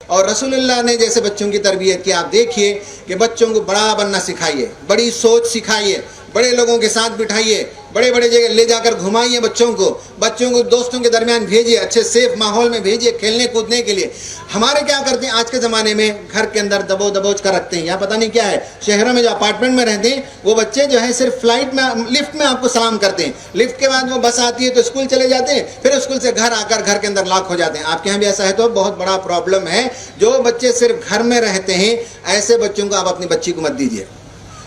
और रसूलुल्लाह ने जैसे बच्चों की तरबियत की, आप देखिए कि बच्चों को बड़ा बनना सिखाइए, बड़ी सोच सिखाइए, बड़े लोगों के साथ बिठाइए, बड़े बड़े जगह ले जाकर घुमाइए बच्चों को दोस्तों के दरमियान भेजिए, अच्छे सेफ माहौल में भेजिए खेलने कूदने के लिए। हमारे क्या करते हैं आज के ज़माने में, घर के अंदर दबोच कर रखते हैं, या पता नहीं क्या है। शहरों में जो अपार्टमेंट में रहते हैं वो बच्चे जो है सिर्फ फ्लाइट में, लिफ्ट में आपको सलाम करते हैं, लिफ्ट के बाद वो बस आती है तो स्कूल चले जाते हैं, फिर स्कूल से घर आकर घर के अंदर लॉक हो जाते हैं। आपके यहाँ भी ऐसा है तो बहुत बड़ा प्रॉब्लम है। जो बच्चे सिर्फ घर में रहते हैं ऐसे बच्चों को आप अपनी बच्ची को मत दीजिए।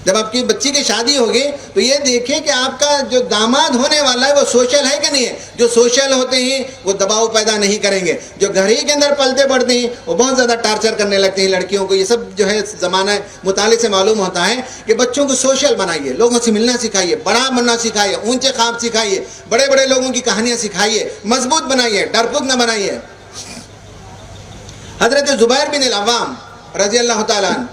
जब आपकी बच्ची की शादी होगी तो ये देखिए कि आपका जो दामाद होने वाला है वो सोशल है कि नहीं है। जो सोशल होते हैं वो दबाव पैदा नहीं करेंगे, जो घर ही के अंदर पलते पड़ते हैं वो बहुत ज़्यादा टार्चर करने लगते हैं लड़कियों को। ये सब जो है ज़माना मुताले से मालूम होता है कि बच्चों को सोशल बनाइए, लोगों से मिलना सिखाइए, बड़ा बनना सिखाइए, ऊंचे ख्वाब सिखाइए, बड़े बड़े लोगों की कहानियाँ सिखाइए, मजबूत बनाइए, डरपोक न बनाइए। हज़रत ज़ुबैर बिन अल-अव्वाम रज़ी अल्लाह तआला अन्हु,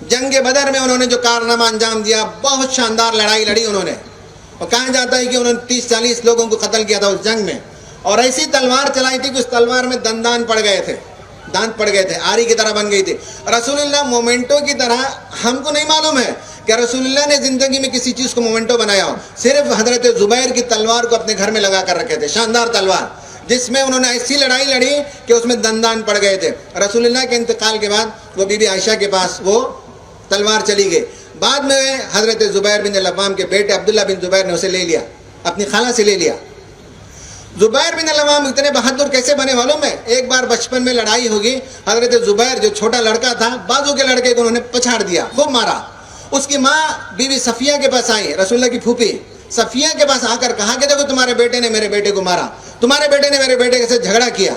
जंग बदर में उन्होंने जो कारनामा अंजाम दिया, बहुत शानदार लड़ाई लड़ी उन्होंने, और कहा जाता है कि उन्होंने 30-40 लोगों को कत्ल किया था उस जंग में। और ऐसी तलवार चलाई थी कि उस तलवार में दांत पड़ गए थे, आरी की तरह बन गई थी। रसूलुल्लाह मोमेंटो की तरह, हमको नहीं मालूम है कि रसूलुल्लाह ने ज़िंदगी में किसी चीज़ को मोमेंटो बनाया हो, सिर्फ हज़रत ज़ुबैर की तलवार को अपने घर में लगा कर रखे थे, शानदार तलवार जिसमें उन्होंने ऐसी लड़ाई लड़ी कि उसमें दांत पड़ गए थे। रसूलुल्लाह के इंतकाल के बाद वो बीबी आयशा के पास वो तलवार चली गई। बाद में हज़रत ज़ुबैर बिन अल-अव्वाम के बेटे अब्दुल्ला बिन ज़ुबैर ने उसे ले लिया, अपनी खाला से ले लिया। ज़ुबैर बिन अल-अव्वाम इतने बहादुर कैसे बने मालूम है? एक बार बचपन में लड़ाई होगी, हज़रत ज़ुबैर जो छोटा लड़का था, बाजू के लड़के को उन्होंने पछाड़ दिया, खूब मारा। उसकी माँ बीवी सफ़िया के पास आई, रसूलुल्लाह की फूफी सफ़िया के पास आकर कहा कि देखो तुम्हारे बेटे ने मेरे बेटे को मारा, तुम्हारे बेटे ने मेरे बेटे से झगड़ा किया।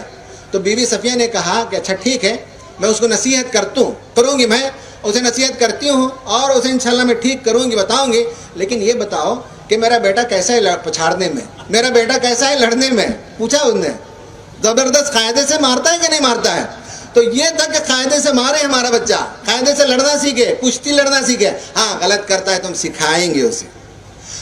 तो बीवी सफ़िया ने कहा कि अच्छा ठीक है, मैं उसको नसीहत करूँगी, मैं उसे नसीहत करती हूँ और उसे इंशाल्लाह मैं ठीक करूँगी, बताऊँगी। लेकिन ये बताओ कि मेरा बेटा कैसा है पछाड़ने में, मेरा बेटा कैसा है लड़ने में? पूछा उसने। ज़बरदस्त कायदे से मारता है कि नहीं मारता है? तो ये था कि कायदे से मारे हमारा बच्चा, कायदे से लड़ना सीखे, कुश्ती लड़ना सीखे। हाँ, गलत करता है तो हम सिखाएंगे उसे,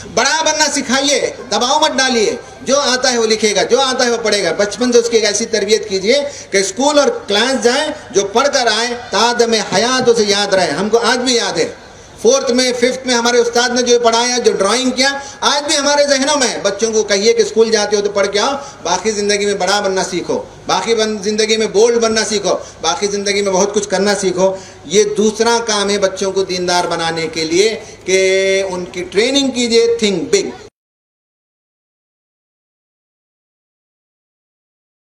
बड़ा बनना सिखाइए, दबाव मत डालिए। जो आता है वो लिखेगा, जो आता है वो पढ़ेगा। बचपन से उसकी ऐसी तरबियत कीजिए कि स्कूल और क्लास जाए, जो पढ़ कर आए ताद में हयात उसे याद रहे। हमको आज भी याद है, 4th में 5th में हमारे उस्ताद ने जो पढ़ाया, जो ड्राइंग किया, आज भी हमारे जहनों में। बच्चों को कहिए कि स्कूल जाते हो तो पढ़ के आओ, बाकी ज़िंदगी में बड़ा बनना सीखो, बाकी ज़िंदगी में बोल्ड बनना सीखो, बाकी ज़िंदगी में बहुत कुछ करना सीखो। ये दूसरा काम है बच्चों को दीनदार बनाने के लिए कि उनकी ट्रेनिंग कीजिए, थिंक बिग।